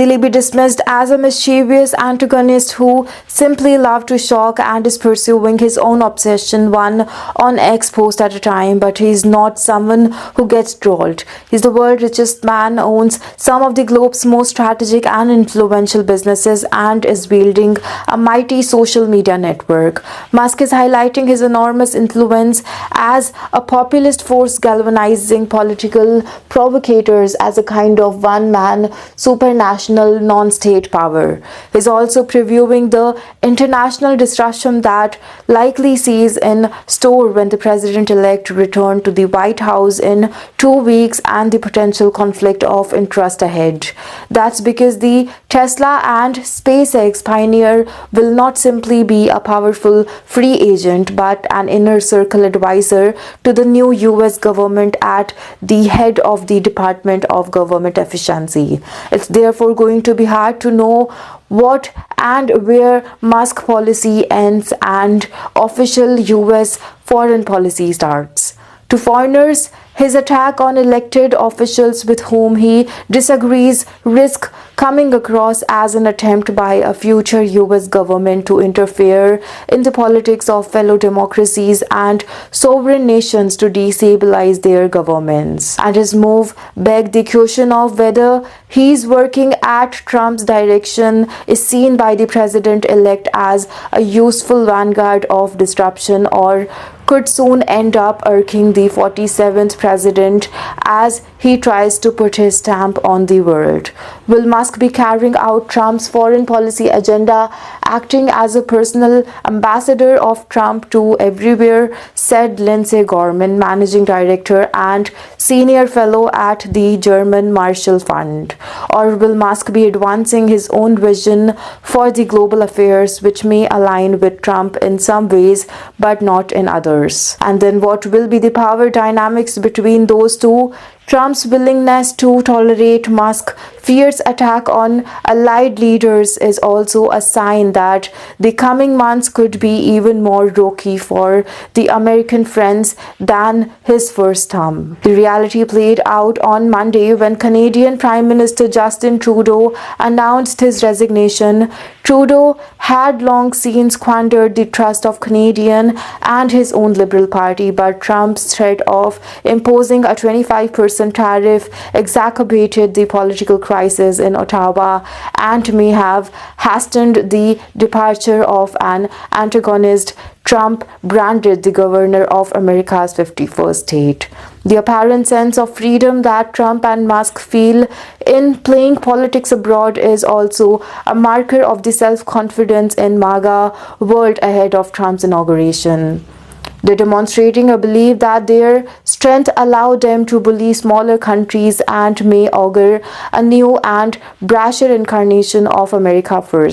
be dismissed as a mischievous antagonist who simply loved to shock and is pursuing his own obsession one on X post at a time. But he is not someone who gets trolled. He's the world's richest man, owns some of the globe's most strategic and influential businesses, and is building a mighty social media network. Musk is highlighting his enormous influence as a populist force, galvanizing political provocators as a kind of one-man supranational non-state power. He's also previewing the international disruption that likely sees in store when the president-elect returned to the White House in 2 weeks, and the potential conflict of interest ahead. That's because the Tesla and SpaceX pioneer will not simply be a powerful free agent, but an inner circle advisor to the new US government at the head of the Department of Government Efficiency. It's therefore going to be hard to know what and where Musk policy ends and official US foreign policy starts. To foreigners, his attack on elected officials with whom he disagrees risk coming across as an attempt by a future US government to interfere in the politics of fellow democracies and sovereign nations to destabilize their governments. And his move begs the question of whether he's working at Trump's direction is seen by the president-elect as a useful vanguard of disruption, or could soon end up irking the 47th president as he tries to put his stamp on the world. Will Musk be carrying out Trump's foreign policy agenda, acting as a personal ambassador of Trump to everywhere, said Lindsey Gorman, managing director and senior fellow at the German Marshall Fund? Or will Musk be advancing his own vision for the global affairs, which may align with Trump in some ways but not in others? And then what will be the power dynamics between those two? Trump's willingness to tolerate Musk's fierce attack on allied leaders is also a sign that the coming months could be even more rocky for the American friends than his first term. The reality played out on Monday when Canadian Prime Minister Justin Trudeau announced his resignation. Trudeau had long since squandered the trust of Canadian and his own Liberal Party, but Trump's threat of imposing a 25% tariff exacerbated the political crisis in Ottawa and may have hastened the departure of an antagonist Trump branded the governor of America's 51st state. The apparent sense of freedom that Trump and Musk feel in playing politics abroad is also a marker of the self-confidence in MAGA world ahead of Trump's inauguration. They're demonstrating a belief that their strength allowed them to bully smaller countries and may augur a new and brasher incarnation of America first.